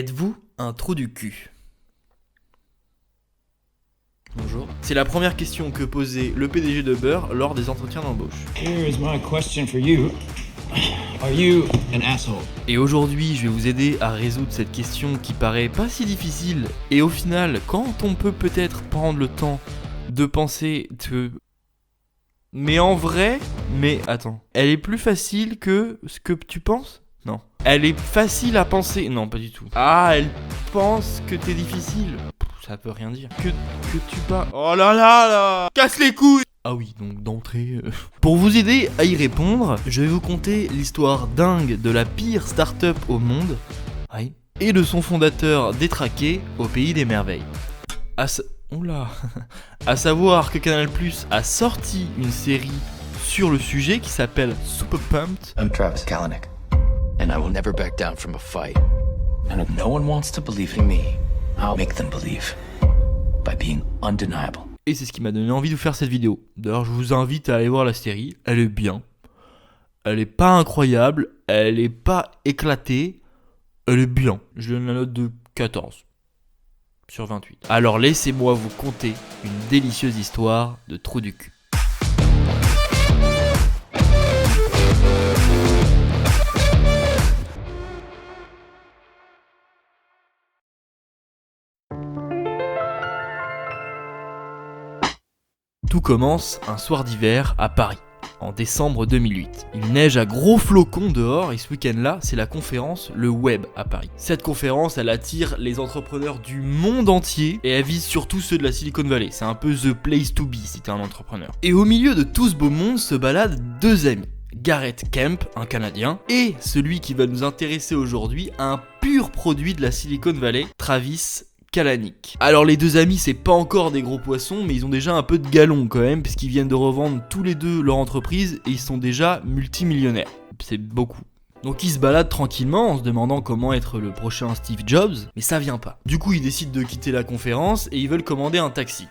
Êtes-vous un trou du cul ? Bonjour. C'est la première question que posait le PDG d'Uber lors des entretiens d'embauche. Here's my question for you. Are you an asshole? Et aujourd'hui, je vais vous aider à résoudre cette question qui paraît pas si difficile. Et au final, quand on peut peut-être prendre le temps de penser que... Mais en vrai, attends, elle est plus facile que ce que tu penses ? Non. Elle est facile à penser ? Non, pas du tout. Ah, elle pense que t'es difficile ? Ça peut rien dire. Que tu pas... Oh là là là ! Casse les couilles ! Ah oui, donc d'entrée... Pour vous aider à y répondre, je vais vous conter l'histoire dingue de la pire start-up au monde, oui, et de son fondateur détraqué au pays des merveilles. Oula. À savoir que Canal+ a sorti une série sur le sujet qui s'appelle Super Pumped. I'm Travis Kalanick, and I will never back down from a fight. And if no one wants to believe in me, I'll make them believe by being undeniable. Et c'est ce qui m'a donné envie de vous faire cette vidéo. D'ailleurs, je vous invite à aller voir la série. Elle est bien. Elle est pas incroyable. Elle est pas éclatée. Elle est bien. Je donne la note de 14 sur 28. Alors laissez-moi vous conter une délicieuse histoire de trou du cul. Tout commence un soir d'hiver à Paris, en décembre 2008. Il neige à gros flocons dehors et ce week-end-là, c'est la conférence Le Web à Paris. Cette conférence, elle attire les entrepreneurs du monde entier et elle vise surtout ceux de la Silicon Valley. C'est un peu the place to be si t'es un entrepreneur. Et au milieu de tout ce beau monde se baladent deux amis. Garrett Camp, un Canadien, et celui qui va nous intéresser aujourd'hui, un pur produit de la Silicon Valley, Travis Kalanick. Alors les deux amis, c'est pas encore des gros poissons, mais ils ont déjà un peu de galon quand même, puisqu'ils viennent de revendre tous les deux leur entreprise et ils sont déjà multimillionnaires. C'est beaucoup. Donc ils se baladent tranquillement en se demandant comment être le prochain Steve Jobs, mais ça vient pas. Du coup ils décident de quitter la conférence et ils veulent commander un taxi.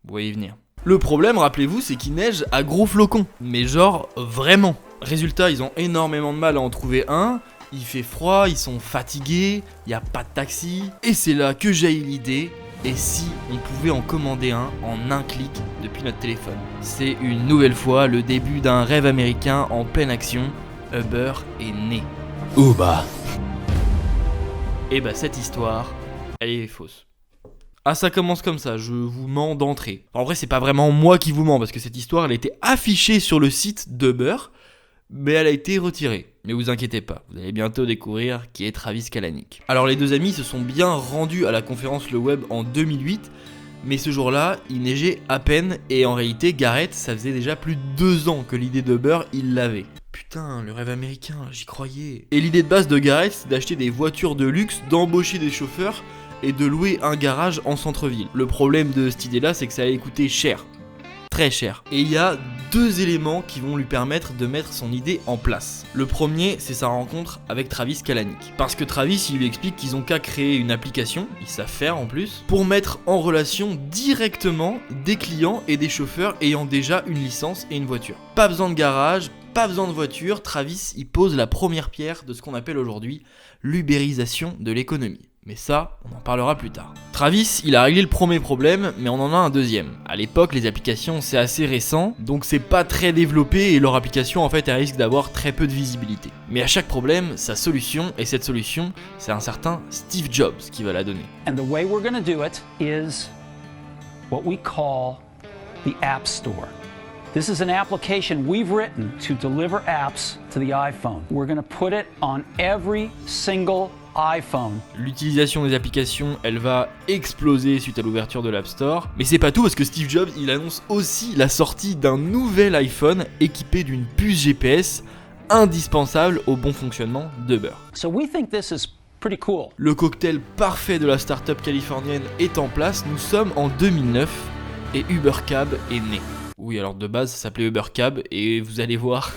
Vous voyez venir. Le problème, rappelez-vous, c'est qu'il neige à gros flocons, mais genre vraiment. Résultat, ils ont énormément de mal à en trouver un. Il fait froid, ils sont fatigués, il n'y a pas de taxi. Et c'est là que jaillit l'idée, et si on pouvait en commander un en un clic depuis notre téléphone ? C'est une nouvelle fois le début d'un rêve américain en pleine action. Uber est né. Uber. Et bah cette histoire, elle est fausse. Ah, ça commence comme ça, je vous mens d'entrée. En vrai, c'est pas vraiment moi qui vous mens, parce que cette histoire, elle était affichée sur le site d'Uber, mais elle a été retirée. Mais vous inquiétez pas, vous allez bientôt découvrir qui est Travis Kalanick. Alors les deux amis se sont bien rendus à la conférence Le Web en 2008, mais ce jour-là, il neigeait à peine, et en réalité, Garrett, ça faisait déjà plus de 2 ans que l'idée d'Uber, il l'avait. Putain, le rêve américain, j'y croyais. Et l'idée de base de Garrett, c'est d'acheter des voitures de luxe, d'embaucher des chauffeurs, et de louer un garage en centre-ville. Le problème de cette idée-là, c'est que ça allait coûter cher. Très cher. Et il y a 2 éléments qui vont lui permettre de mettre son idée en place. Le premier, c'est sa rencontre avec Travis Kalanick. Parce que Travis, il lui explique qu'ils ont qu'à créer une application, ils savent faire en plus, pour mettre en relation directement des clients et des chauffeurs ayant déjà une licence et une voiture. Pas besoin de garage, pas besoin de voiture, Travis, il pose la première pierre de ce qu'on appelle aujourd'hui l'ubérisation de l'économie. Mais ça, on en parlera plus tard. Travis, il a réglé le premier problème, mais on en a un deuxième. À l'époque, les applications, c'est assez récent, donc c'est pas très développé et leur application, en fait, elle risque d'avoir très peu de visibilité. Mais à chaque problème, sa solution, et cette solution, c'est un certain Steve Jobs qui va la donner. And the way we're going to do it is what we call the App Store. This is an application we've written to deliver apps to the iPhone. We're going to put it on every single iPhone. L'utilisation des applications, elle va exploser suite à l'ouverture de l'App Store. Mais c'est pas tout parce que Steve Jobs, il annonce aussi la sortie d'un nouvel iPhone équipé d'une puce GPS indispensable au bon fonctionnement d'Uber. So we think this is pretty cool. Le cocktail parfait de la start-up californienne est en place. Nous sommes en 2009 et UberCab est né. Oui, alors de base, ça s'appelait UberCab et vous allez voir,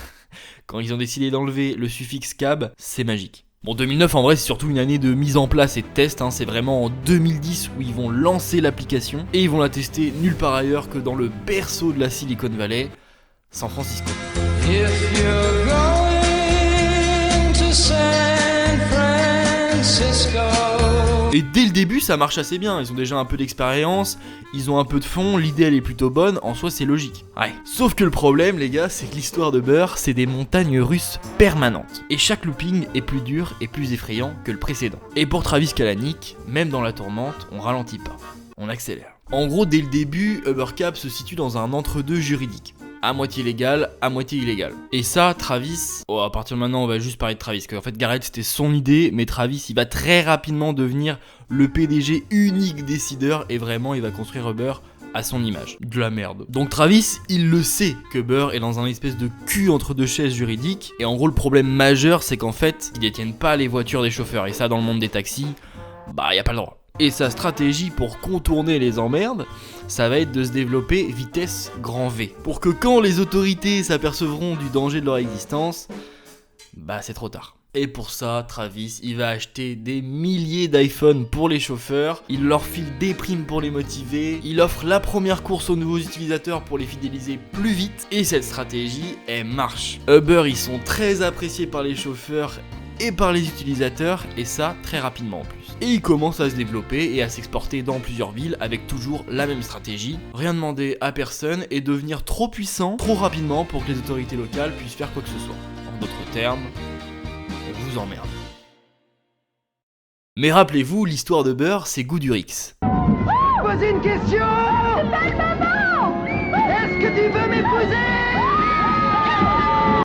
quand ils ont décidé d'enlever le suffixe cab, c'est magique. Bon, 2009 en vrai c'est surtout une année de mise en place et de test, c'est vraiment en 2010 où ils vont lancer l'application et ils vont la tester nulle part ailleurs que dans le berceau de la Silicon Valley, San Francisco. If you're going to San Francisco, Et dès le début ça marche assez bien, ils ont déjà un peu d'expérience, ils ont un peu de fond, l'idée elle est plutôt bonne, en soi c'est logique. Ouais. Sauf que le problème les gars, c'est que l'histoire de Burr, c'est des montagnes russes permanentes. Et chaque looping est plus dur et plus effrayant que le précédent. Et pour Travis Kalanick, même dans la tourmente, on ralentit pas, on accélère. En gros, dès le début, Uber Cap se situe dans un entre-deux juridique. À moitié légal, à moitié illégal. Et ça, Travis... Oh, à partir de maintenant, on va juste parler de Travis. En fait, Garrett, c'était son idée, mais Travis, il va très rapidement devenir le PDG unique décideur, et vraiment, il va construire Uber à son image. De la merde. Donc Travis, il le sait que Burr est dans un espèce de cul entre deux chaises juridiques, et en gros, le problème majeur, c'est qu'en fait, ils détiennent pas les voitures des chauffeurs, et ça, dans le monde des taxis, bah, y a pas le droit. Et sa stratégie pour contourner les emmerdes, ça va être de se développer vitesse grand V. Pour que quand les autorités s'apercevront du danger de leur existence, bah c'est trop tard. Et pour ça, Travis, il va acheter des milliers d'iPhone pour les chauffeurs, il leur file des primes pour les motiver, il offre la première course aux nouveaux utilisateurs pour les fidéliser plus vite, et cette stratégie, elle marche. Uber, ils sont très appréciés par les chauffeurs et par les utilisateurs, et ça très rapidement en plus. Et il commence à se développer et à s'exporter dans plusieurs villes avec toujours la même stratégie, rien demander à personne et devenir trop puissant trop rapidement pour que les autorités locales puissent faire quoi que ce soit. En d'autres termes, on vous emmerde. Mais rappelez-vous, l'histoire de Burr, c'est Goudurix. Poser une question. Est-ce que tu veux m'épouser?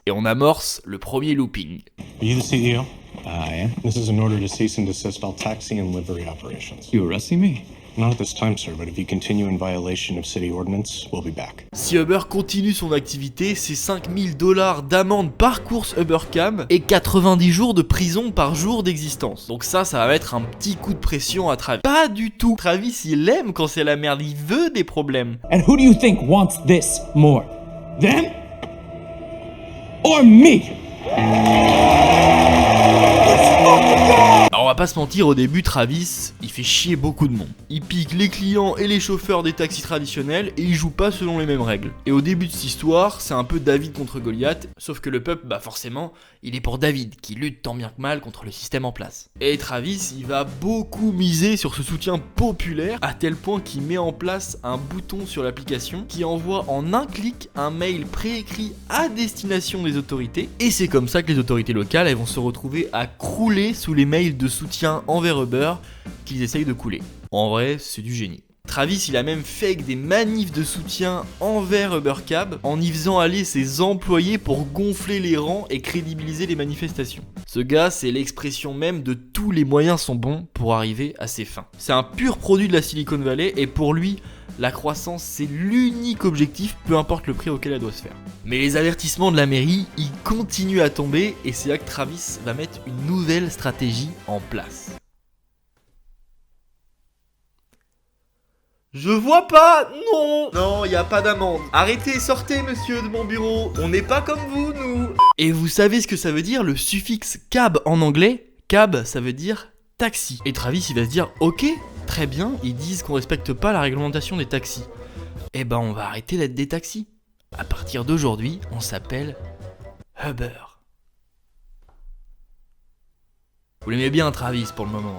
Et on amorce le premier looping. Are you the CEO? I am. This is an order to cease and desist all taxi and livery operations. You arresting me? Not at this time, sir, but if you continue in violation of city ordinance, we'll be back. Si Uber continue son activité, c'est 5000 $ d'amende par course Ubercam et 90 jours de prison par jour d'existence. Donc ça va mettre un petit coup de pression à Travis. Pas du tout. Travis, il aime quand c'est la merde, il veut des problèmes. And who do you think wants this more? Them? Or me? Alors on va pas se mentir, au début Travis, il fait chier beaucoup de monde. Il pique les clients et les chauffeurs des taxis traditionnels et il joue pas selon les mêmes règles. Et au début de cette histoire, c'est un peu David contre Goliath, sauf que le peuple, bah forcément, il est pour David, qui lutte tant bien que mal contre le système en place. Et Travis, il va beaucoup miser sur ce soutien populaire, à tel point qu'il met en place un bouton sur l'application qui envoie en un clic un mail préécrit à destination des autorités. Et c'est comme ça que les autorités locales, elles vont se retrouver à crouler sous les mails de soutien envers Uber qu'ils essayent de couler. En vrai, c'est du génie. Travis, il a même fait des manifs de soutien envers Ubercab en y faisant aller ses employés pour gonfler les rangs et crédibiliser les manifestations. Ce gars, c'est l'expression même de tous les moyens sont bons pour arriver à ses fins. C'est un pur produit de la Silicon Valley et pour lui, la croissance, c'est l'unique objectif, peu importe le prix auquel elle doit se faire. Mais les avertissements de la mairie, ils continuent à tomber et c'est là que Travis va mettre une nouvelle stratégie en place. Je vois pas, non. Non, y a pas d'amende. Arrêtez, sortez monsieur de mon bureau. On n'est pas comme vous, nous. Et vous savez ce que ça veut dire, le suffixe cab en anglais? Cab, ça veut dire taxi. Et Travis, il va se dire, ok, très bien, ils disent qu'on respecte pas la réglementation des taxis. Eh ben, on va arrêter d'être des taxis. À partir d'aujourd'hui, on s'appelle Uber. Vous l'aimez bien, Travis, pour le moment.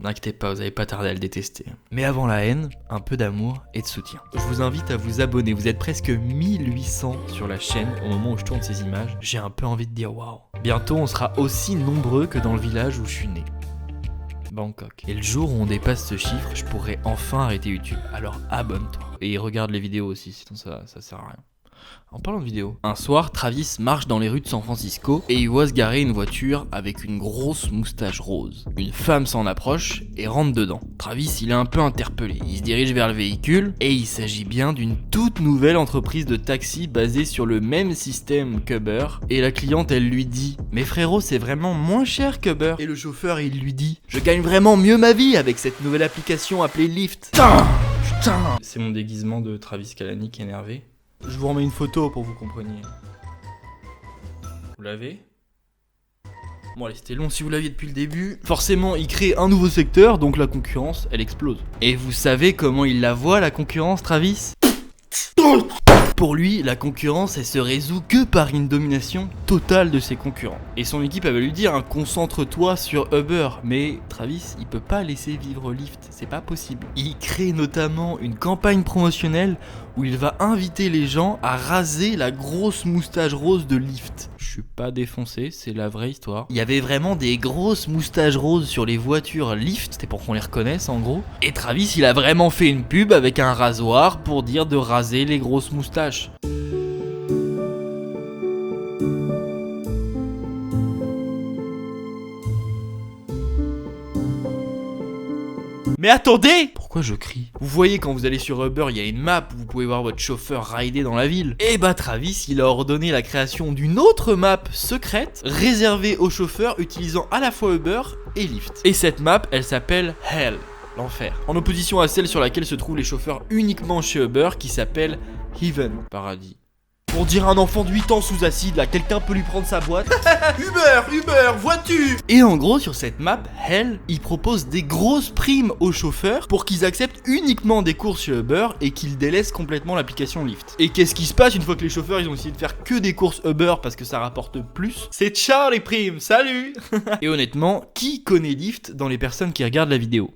N'inquiétez pas, vous n'allez pas tarder à le détester. Mais avant la haine, un peu d'amour et de soutien. Je vous invite à vous abonner, vous êtes presque 1800 sur la chaîne au moment où je tourne ces images. J'ai un peu envie de dire waouh. Bientôt on sera aussi nombreux que dans le village où je suis né. Bangkok. Et le jour où on dépasse ce chiffre, je pourrai enfin arrêter YouTube. Alors abonne-toi. Et regarde les vidéos aussi, sinon ça sert à rien. En parlant de vidéo, un soir, Travis marche dans les rues de San Francisco et il voit se garer une voiture avec une grosse moustache rose. Une femme s'en approche et rentre dedans. Travis, il est un peu interpellé. Il se dirige vers le véhicule et il s'agit bien d'une toute nouvelle entreprise de taxi basée sur le même système qu'Uber. Et la cliente, elle lui dit « Mais frérot, c'est vraiment moins cher qu'Uber. » Et le chauffeur, il lui dit « Je gagne vraiment mieux ma vie avec cette nouvelle application appelée Lyft. » Putain. C'est mon déguisement de Travis Kalanick énervé. Je vous remets une photo pour que vous compreniez. Vous l'avez? Bon allez, c'était long si vous l'aviez depuis le début. Forcément, il crée un nouveau secteur, donc la concurrence, elle explose. Et vous savez comment il la voit, la concurrence, Travis? Pour lui, la concurrence, elle se résout que par une domination totale de ses concurrents. Et son équipe avait lui dire, hein, concentre-toi sur Uber. Mais Travis, il peut pas laisser vivre Lyft, c'est pas possible. Il crée notamment une campagne promotionnelle où il va inviter les gens à raser la grosse moustache rose de Lyft. Je suis pas défoncé, c'est la vraie histoire. Il y avait vraiment des grosses moustaches roses sur les voitures Lyft, c'était pour qu'on les reconnaisse en gros. Et Travis, il a vraiment fait une pub avec un rasoir pour dire de raser les grosses moustaches. Mais attendez! Pourquoi je crie? Vous voyez quand vous allez sur Uber, il y a une map où vous pouvez voir votre chauffeur rider dans la ville. Et bah Travis, il a ordonné la création d'une autre map secrète réservée aux chauffeurs utilisant à la fois Uber et Lyft. Et cette map, elle s'appelle Hell, l'enfer. En opposition à celle sur laquelle se trouvent les chauffeurs uniquement chez Uber qui s'appelle Heaven, paradis. Pour dire un enfant de 8 ans sous acide, là, quelqu'un peut lui prendre sa boîte. Uber, vois-tu? Et en gros, sur cette map, Hell, il propose des grosses primes aux chauffeurs pour qu'ils acceptent uniquement des courses chez Uber et qu'ils délaissent complètement l'application Lyft. Et qu'est-ce qui se passe une fois que les chauffeurs, ils ont essayé de faire que des courses Uber parce que ça rapporte plus? C'est ciao les primes, salut. Et honnêtement, qui connaît Lyft dans les personnes qui regardent la vidéo?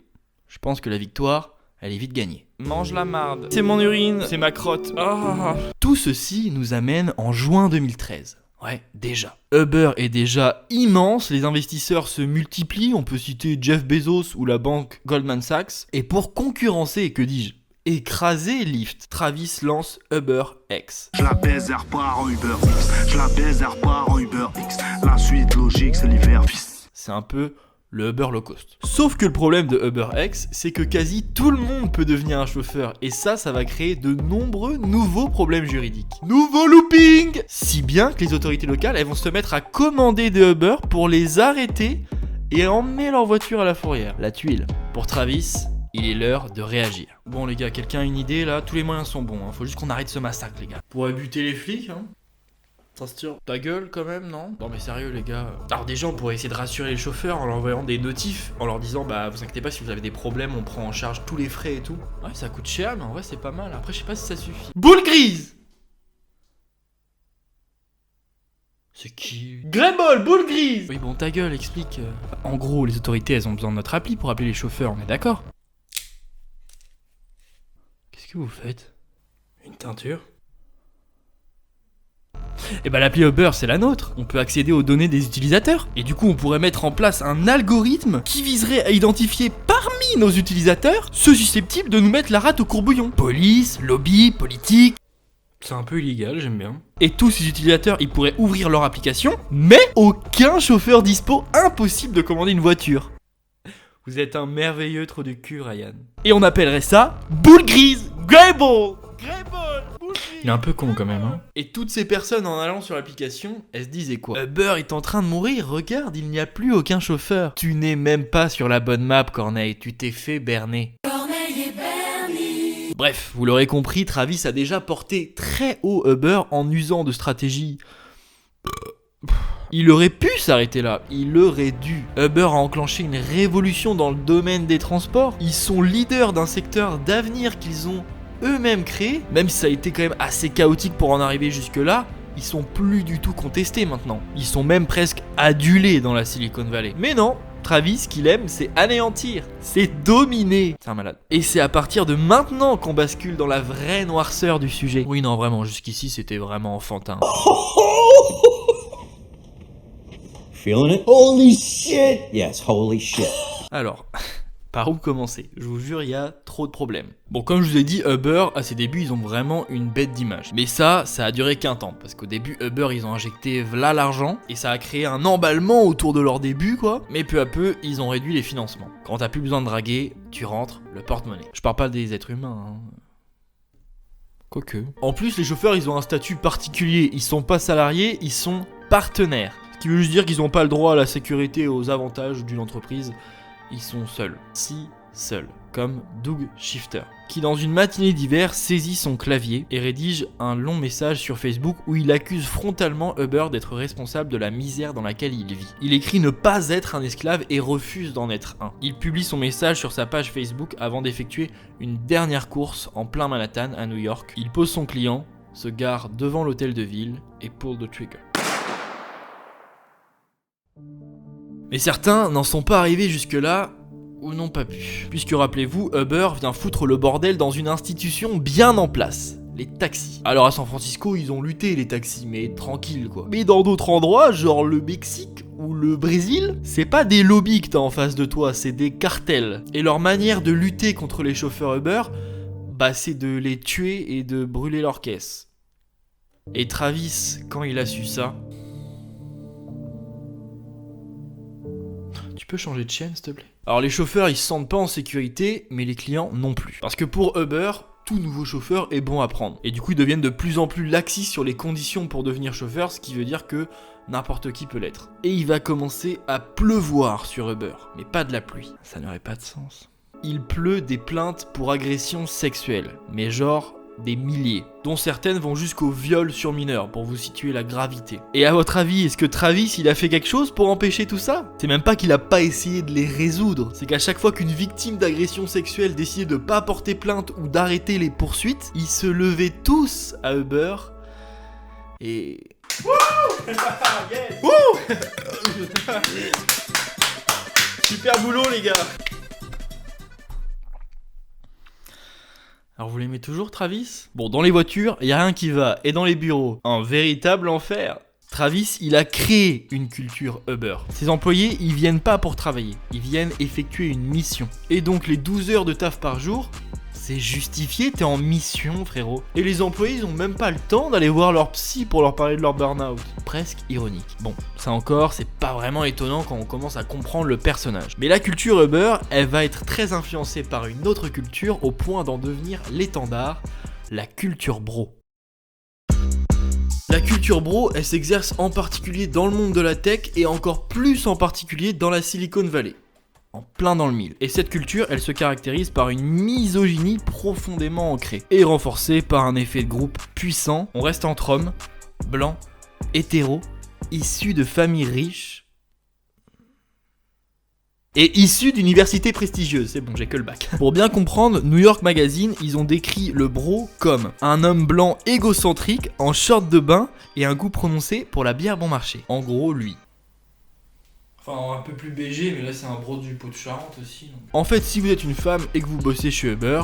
Je pense que la victoire, elle est vite gagnée. Mange la marde. C'est mon urine, c'est ma crotte. Oh. Tout ceci nous amène en juin 2013. Ouais, déjà. Uber est déjà immense, les investisseurs se multiplient, on peut citer Jeff Bezos ou la banque Goldman Sachs. Et pour concurrencer, que dis-je, écraser Lyft, Travis lance UberX. Je la baise et repars en UberX. Je la baise et repars en UberX. La suite logique, c'est l'hiver. C'est un peu le Uber low cost. Sauf que le problème de UberX, c'est que quasi tout le monde peut devenir un chauffeur, et ça va créer de nombreux nouveaux problèmes juridiques. Nouveau looping! Si bien que les autorités locales, elles vont se mettre à commander des Uber pour les arrêter et emmener leur voiture à la fourrière. La tuile. Pour Travis, il est l'heure de réagir. Bon les gars, quelqu'un a une idée là? Tous les moyens sont bons, hein. Faut juste qu'on arrête ce massacre les gars. Pour buter les flics, hein. Ça se tire. Ta gueule quand même, non? Non mais sérieux les gars. Alors déjà on pourrait essayer de rassurer les chauffeurs en leur envoyant des notifs, en leur disant bah vous inquiétez pas, si vous avez des problèmes on prend en charge tous les frais et tout. Ouais ça coûte cher mais en vrai c'est pas mal. Après je sais pas si ça suffit. Boule grise! C'est qui? Grébol, boule grise! Oui bon ta gueule, explique. En gros les autorités elles ont besoin de notre appli pour appeler les chauffeurs, on est d'accord? Qu'est-ce que vous faites? Une teinture? Et bah l'appli Uber c'est la nôtre, on peut accéder aux données des utilisateurs. Et du coup on pourrait mettre en place un algorithme qui viserait à identifier parmi nos utilisateurs ceux susceptibles de nous mettre la rate au courbouillon. Police, lobby, politique. C'est un peu illégal, j'aime bien. Et tous ces utilisateurs ils pourraient ouvrir leur application, mais aucun chauffeur dispo, impossible de commander une voiture. Vous êtes un merveilleux trou de cul Ryan. Et on appellerait ça boule grise, Grable. Il est un peu con quand même, hein. Et toutes ces personnes en allant sur l'application, elles se disaient quoi? Uber est en train de mourir, regarde, il n'y a plus aucun chauffeur. Tu n'es même pas sur la bonne map, Corneille, tu t'es fait berner. Corneille et Bernie. Bref, vous l'aurez compris, Travis a déjà porté très haut Uber en usant de stratégies. Il aurait pu s'arrêter là, il aurait dû. Uber a enclenché une révolution dans le domaine des transports. Ils sont leaders d'un secteur d'avenir qu'ils ont eux-mêmes créés, même si ça a été quand même assez chaotique pour en arriver jusque là, ils sont plus du tout contestés maintenant. Ils sont même presque adulés dans la Silicon Valley. Mais non, Travis, ce qu'il aime, c'est anéantir, c'est dominer. C'est un malade. Et c'est à partir de maintenant qu'on bascule dans la vraie noirceur du sujet. Oui, non, vraiment, jusqu'ici, c'était vraiment enfantin. Feeling it? Holy shit! Yes, holy shit. Alors, par où commencer? Je vous jure, il y a trop de problèmes. Bon, comme je vous ai dit, Uber, à ses débuts, ils ont vraiment une bête d'image. Mais ça a duré qu'un temps, parce qu'au début, Uber, ils ont injecté v'là l'argent, et ça a créé un emballement autour de leur début, quoi. Mais peu à peu, ils ont réduit les financements. Quand t'as plus besoin de draguer, tu rentres le porte-monnaie. Je parle pas des êtres humains, hein. Quoique. En plus, les chauffeurs, ils ont un statut particulier. Ils sont pas salariés, ils sont partenaires. Ce qui veut juste dire qu'ils ont pas le droit à la sécurité et aux avantages d'une entreprise. ils sont seuls. Si seuls. Comme Doug Shifter, qui dans une matinée d'hiver saisit son clavier et rédige un long message sur Facebook où il accuse frontalement Uber d'être responsable de la misère dans laquelle il vit. Il écrit ne pas être un esclave et refuse d'en être un. Il publie son message sur sa page Facebook avant d'effectuer une dernière course en plein Manhattan à New York. Il pose son client, se gare devant l'hôtel de ville et pull the trigger. Mais certains n'en sont pas arrivés jusque-là, ou n'ont pas pu. Puisque rappelez-vous, Uber vient foutre le bordel dans une institution bien en place, les taxis. Alors à San Francisco, ils ont lutté les taxis, mais tranquille quoi. Mais dans d'autres endroits, genre le Mexique ou le Brésil, c'est pas des lobbies que t'as en face de toi, c'est des cartels. Et leur manière de lutter contre les chauffeurs Uber, bah c'est de les tuer et de brûler leurs caisses. Et Travis, quand il a su ça... Tu peux changer de chaîne, s'il te plaît? Alors les chauffeurs, ils se sentent pas en sécurité, mais les clients non plus. Parce que pour Uber, tout nouveau chauffeur est bon à prendre. Et du coup, ils deviennent de plus en plus laxistes sur les conditions pour devenir chauffeur, ce qui veut dire que n'importe qui peut l'être. Et il va commencer à pleuvoir sur Uber, mais pas de la pluie. Ça n'aurait pas de sens. Il pleut des plaintes pour agression sexuelle, mais genre... des milliers, dont certaines vont jusqu'au viol sur mineurs, pour vous situer la gravité. Et à votre avis, est-ce que Travis, il a fait quelque chose pour empêcher tout ça? C'est même pas qu'il a pas essayé de les résoudre, c'est qu'à chaque fois qu'une victime d'agression sexuelle décidait de pas porter plainte ou d'arrêter les poursuites, ils se levaient tous à Uber, et... Wouh! Yes! Wouh! Super boulot les gars! Alors vous l'aimez toujours Travis? Bon, dans les voitures, y a rien qui va, et dans les bureaux, un véritable enfer. Travis, il a créé une culture Uber. Ses employés, ils viennent pas pour travailler, ils viennent effectuer une mission. Et donc les 12 heures de taf par jour, c'est justifié, t'es en mission frérot. Et les employés, ils ont même pas le temps d'aller voir leur psy pour leur parler de leur burn-out. Presque ironique. Bon, ça encore, c'est pas vraiment étonnant quand on commence à comprendre le personnage. Mais la culture Uber, elle va être très influencée par une autre culture au point d'en devenir l'étendard, la culture bro. La culture bro, elle s'exerce en particulier dans le monde de la tech et encore plus en particulier dans la Silicon Valley. En plein dans le mille. Et cette culture, elle se caractérise par une misogynie profondément ancrée et renforcée par un effet de groupe puissant. On reste entre hommes, blancs, hétéros, issus de familles riches et issus d'universités prestigieuses. C'est bon, j'ai que le bac. Pour bien comprendre, New York Magazine, ils ont décrit le bro comme un homme blanc égocentrique en short de bain et un goût prononcé pour la bière bon marché. En gros, lui. Enfin, un peu plus BG, mais là c'est un bro du pot de Charente aussi. Donc. En fait, si vous êtes une femme et que vous bossez chez Uber,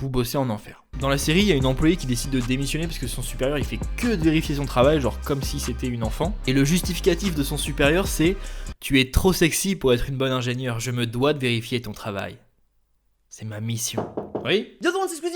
vous bossez en enfer. Dans la série, il y a une employée qui décide de démissionner parce que son supérieur il fait que de vérifier son travail, genre comme si c'était une enfant. Et le justificatif de son supérieur c'est « Tu es trop sexy pour être une bonne ingénieure, je me dois de vérifier ton travail. C'est ma mission. » Oui?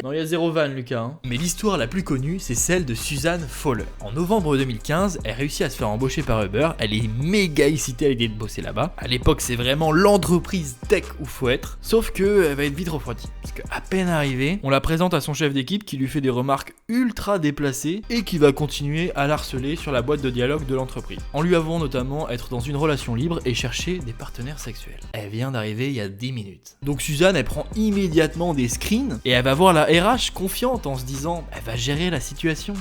Non, il y a zéro vanne, Lucas. Hein. Mais l'histoire la plus connue, c'est celle de Suzanne Fowler. En novembre 2015, elle réussit à se faire embaucher par Uber. Elle est méga excitée à l'idée de bosser là-bas. À l'époque, c'est vraiment l'entreprise tech où faut être. Sauf que elle va être vite refroidie. Parce qu'à peine arrivée, on la présente à son chef d'équipe qui lui fait des remarques ultra déplacées et qui va continuer à l'harceler sur la boîte de dialogue de l'entreprise. En lui avouant notamment être dans une relation libre et chercher des partenaires sexuels. Elle vient d'arriver il y a 10 minutes. Donc Suzanne, elle prend immédiatement des screens et elle va voir la RH confiante en se disant elle va gérer la situation.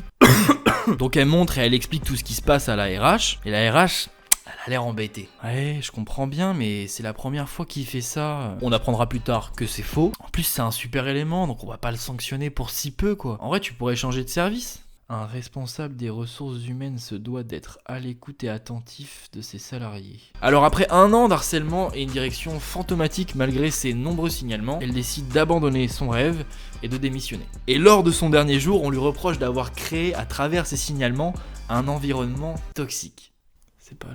Donc elle montre et elle explique tout ce qui se passe à la RH et la RH elle a l'air embêtée. Ouais, je comprends bien, mais c'est la première fois qu'il fait ça. On apprendra plus tard que c'est faux. En plus, c'est un super élément, donc on va pas le sanctionner pour si peu, quoi. En vrai, tu pourrais changer de service. Un responsable des ressources humaines se doit d'être à l'écoute et attentif de ses salariés. Alors après un an d'harcèlement et une direction fantomatique malgré ses nombreux signalements, elle décide d'abandonner son rêve et de démissionner. Et lors de son dernier jour, on lui reproche d'avoir créé à travers ses signalements un environnement toxique. C'est pas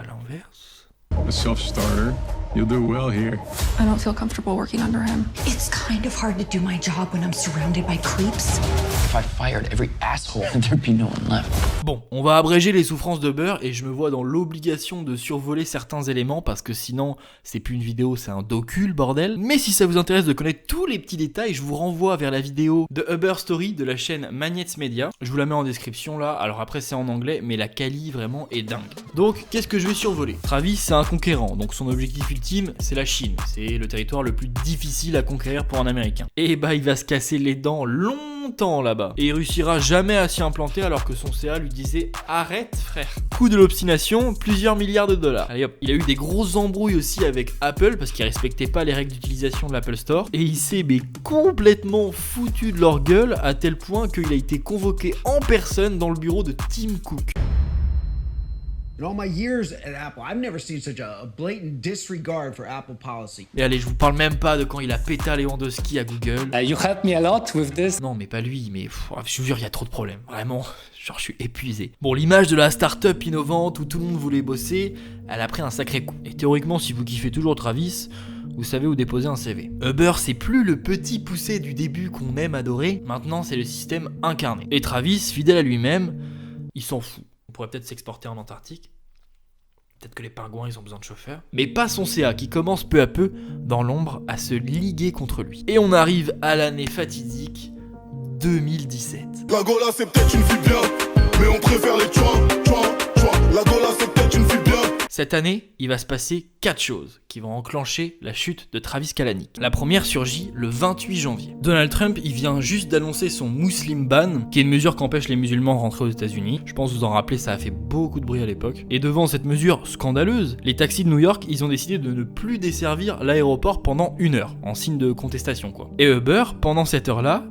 l'inverse? A self-starter. You'll do well here. I don't feel comfortable working under him. It's kind of hard to do my job when I'm surrounded by creeps. If I fired every asshole, there'd be no one left. Bon, on va abréger les souffrances de Burr et je me vois dans l'obligation de survoler certains éléments parce que sinon, c'est plus une vidéo, c'est un docu, le bordel. Mais si ça vous intéresse de connaître tous les petits détails, je vous renvoie vers la vidéo de Uber Story de la chaîne Magnets Media. Je vous la mets en description là, alors après c'est en anglais, mais la quali vraiment est dingue. Donc, qu'est-ce que je vais survoler? Travis, c'est un un conquérant, donc son objectif ultime, c'est la Chine. C'est le territoire le plus difficile à conquérir pour un Américain. Et bah, il va se casser les dents longtemps là-bas. Et il réussira jamais à s'y implanter alors que son CA lui disait « Arrête, frère ». Coup de l'obstination, plusieurs milliards de dollars. Allez hop, il a eu des grosses embrouilles aussi avec Apple parce qu'il respectait pas les règles d'utilisation de l'Apple Store. Et il s'est complètement foutu de leur gueule à tel point qu'il a été convoqué en personne dans le bureau de Tim Cook. In all my years at Apple, I've never seen such a blatant disregard for Apple policy. Et allez, je vous parle même pas de quand il a pété Lewandowski à Google. You helped me a lot with this. Non, mais pas lui, mais je vous jure, il y a trop de problèmes. Vraiment, genre, je suis épuisé. Bon, l'image de la start-up innovante où tout le monde voulait bosser, elle a pris un sacré coup. Et théoriquement, si vous kiffez toujours Travis, vous savez où déposer un CV. Uber, c'est plus le petit poussé du début qu'on aime adorer, maintenant c'est le système incarné. Et Travis, fidèle à lui-même, il s'en fout. On pourrait peut-être s'exporter en Antarctique. Peut-être que les pingouins, ils ont besoin de chauffeurs. Mais pas son CA, qui commence peu à peu, dans l'ombre, à se liguer contre lui. Et on arrive à l'année fatidique 2017. La Gola, c'est peut-être une fille bien, mais on préfère les tchouan. La Gola, c'est peut-être une fille bien. Cette année, il va se passer 4 choses qui vont enclencher la chute de Travis Kalanick. La première surgit le 28 janvier. Donald Trump, il vient juste d'annoncer son Muslim Ban, qui est une mesure qui empêche les musulmans de rentrer aux États-Unis. Je pense vous en rappeler, ça a fait beaucoup de bruit à l'époque. Et devant cette mesure scandaleuse, les taxis de New York, ils ont décidé de ne plus desservir l'aéroport pendant 1 heure, en signe de contestation quoi. Et Uber, pendant cette heure-là,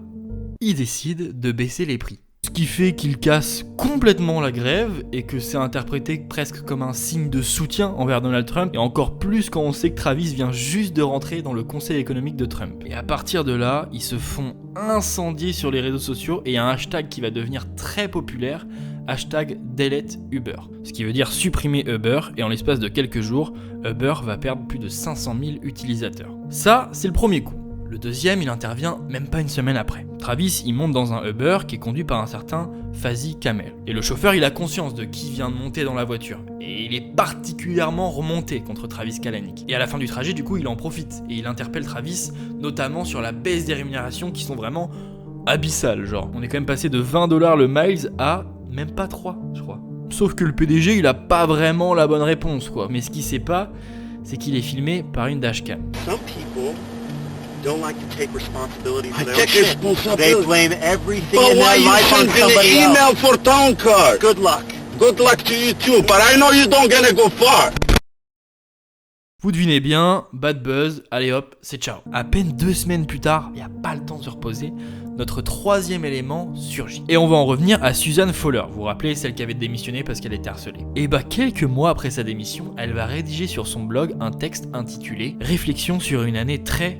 il décide de baisser les prix. Ce qui fait qu'il casse complètement la grève et que c'est interprété presque comme un signe de soutien envers Donald Trump, et encore plus quand on sait que Travis vient juste de rentrer dans le conseil économique de Trump. Et à partir de là, ils se font incendier sur les réseaux sociaux et il y a un hashtag qui va devenir très populaire, hashtag Delete Uber. Ce qui veut dire supprimer Uber, et en l'espace de quelques jours, Uber va perdre plus de 500 000 utilisateurs. Ça, c'est le premier coup. Le deuxième, il intervient même pas une semaine après. Travis, il monte dans un Uber qui est conduit par un certain Fazi Kamel. Et le chauffeur, il a conscience de qui vient de monter dans la voiture. Et il est particulièrement remonté contre Travis Kalanick. Et à la fin du trajet, du coup, il en profite. Et il interpelle Travis, notamment sur la baisse des rémunérations qui sont vraiment abyssales. Genre, on est quand même passé de $20 le miles à même pas 3, je crois. Sauf que le PDG, il a pas vraiment la bonne réponse, quoi. Mais ce qu'il sait pas, c'est qu'il est filmé par une dashcam. Don't like to take responsibility for their shit. They blame everything in their life on somebody else. Email for town car. Good luck. Good luck to you too, but I know you don't gonna go far. Vous devinez bien, bad buzz, allez hop, c'est ciao. À peine 2 semaines plus tard, il n'y a pas le temps de se reposer, notre troisième élément surgit. Et on va en revenir à Susan Fowler, vous vous rappelez, celle qui avait démissionné parce qu'elle était harcelée. Et bah quelques mois après sa démission, elle va rédiger sur son blog un texte intitulé « Réflexion sur une année très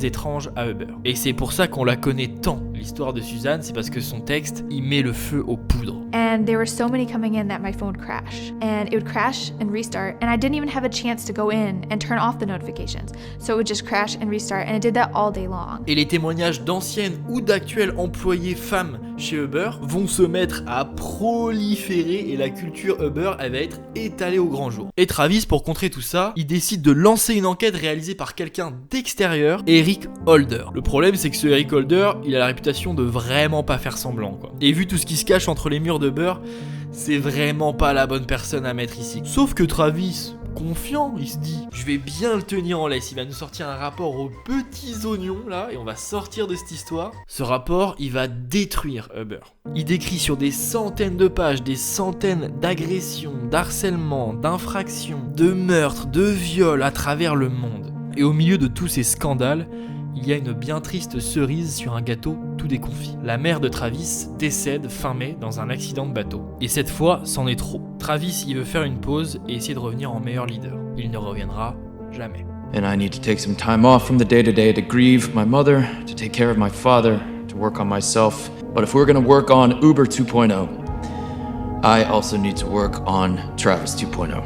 étrange à Uber ». Et c'est pour ça qu'on la connaît tant. L'histoire de Suzanne, c'est parce que son texte, il met le feu aux poudres. And there were so many coming in that my phone crashed. And it would crash and restart, and I didn't even have a chance to go in and turn off the notifications. So it would just crash and restart, and it did that all day long. Et les témoignages d'anciennes ou d'actuelles employées femmes chez Uber vont se mettre à proliférer et la culture Uber, elle va être étalée au grand jour. Et Travis, pour contrer tout ça, il décide de lancer une enquête réalisée par quelqu'un d'extérieur, Eric Holder. Le problème, c'est que ce Eric Holder, il a la réputation de vraiment pas faire semblant, quoi. Et vu tout ce qui se cache entre les murs d'Uber, c'est vraiment pas la bonne personne à mettre ici. Sauf que Travis, confiant, il se dit, je vais bien le tenir en laisse, il va nous sortir un rapport aux petits oignons là, et on va sortir de cette histoire. Ce rapport, il va détruire Uber. Il décrit sur des centaines de pages, des centaines d'agressions, d'harcèlements, d'infractions, de meurtres, de viols à travers le monde. Et au milieu de tous ces scandales, il y a une bien triste cerise sur un gâteau tout déconfit. La mère de Travis décède fin mai dans un accident de bateau. Et cette fois, c'en est trop. Travis, il veut faire une pause et essayer de revenir en meilleur leader. Il ne reviendra jamais. And I need to take some time off from the day-to-day to grieve my mother, to take care of my father, to work on myself. But if we're gonna work on Uber 2.0, I also need to work on Travis 2.0.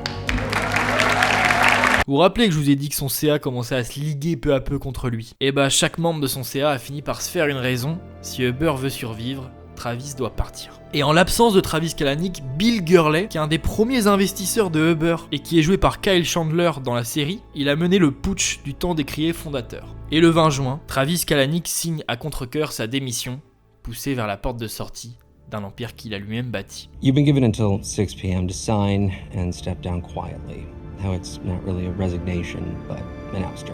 Vous vous rappelez que je vous ai dit que son CA commençait à se liguer peu à peu contre lui. Et bah chaque membre de son CA a fini par se faire une raison. Si Uber veut survivre, Travis doit partir. Et en l'absence de Travis Kalanick, Bill Gurley, qui est un des premiers investisseurs de Uber et qui est joué par Kyle Chandler dans la série, il a mené le putsch du temps décrié fondateur. Et le 20 juin, Travis Kalanick signe à contre-cœur sa démission, poussé vers la porte de sortie d'un empire qu'il a lui-même bâti. You've been given until 6 p.m. to sign and step down quietly. how it's not really a resignation, but an ouster.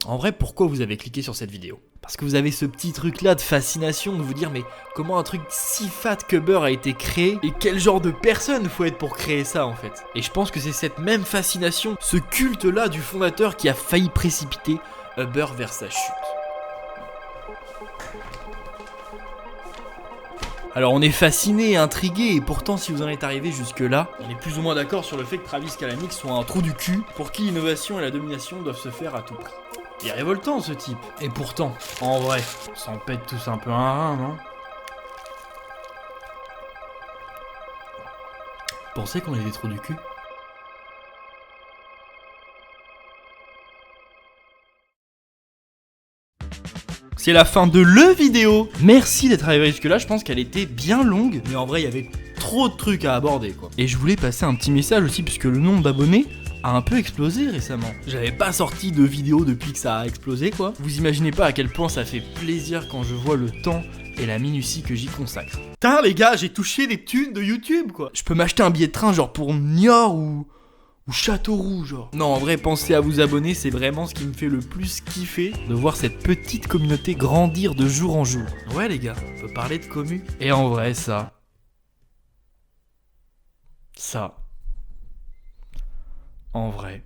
En vrai, pourquoi vous avez cliqué sur cette vidéo? Parce que vous avez ce petit truc là de fascination de vous dire mais comment un truc si fat que Uber a été créé et quel genre de personne faut être pour créer ça en fait. Et je pense que c'est cette même fascination, ce culte là du fondateur qui a failli précipiter Uber vers sa chute. Alors on est fasciné, intrigué, et pourtant si vous en êtes arrivé jusque là, on est plus ou moins d'accord sur le fait que Travis Kalanick soit un trou du cul pour qui l'innovation et la domination doivent se faire à tout prix. Il est révoltant ce type. Et pourtant, en vrai, on s'en pète tous un peu un rein, non? Pensez qu'on est des trous du cul? C'est la fin de la vidéo. Merci d'être arrivé jusque là, je pense qu'elle était bien longue, mais en vrai il y avait trop de trucs à aborder quoi. Et je voulais passer un petit message aussi puisque le nombre d'abonnés a un peu explosé récemment. J'avais pas sorti de vidéo depuis que ça a explosé quoi. Vous imaginez pas à quel point ça fait plaisir quand je vois le temps et la minutie que j'y consacre. Putain les gars, j'ai touché des thunes de YouTube quoi. Je peux m'acheter un billet de train genre pour Niort ou Châteauroux genre. Non en vrai pensez à vous abonner, c'est vraiment ce qui me fait le plus kiffer de voir cette petite communauté grandir de jour en jour. Ouais les gars, on peut parler de commu. Et en vrai ça. En vrai.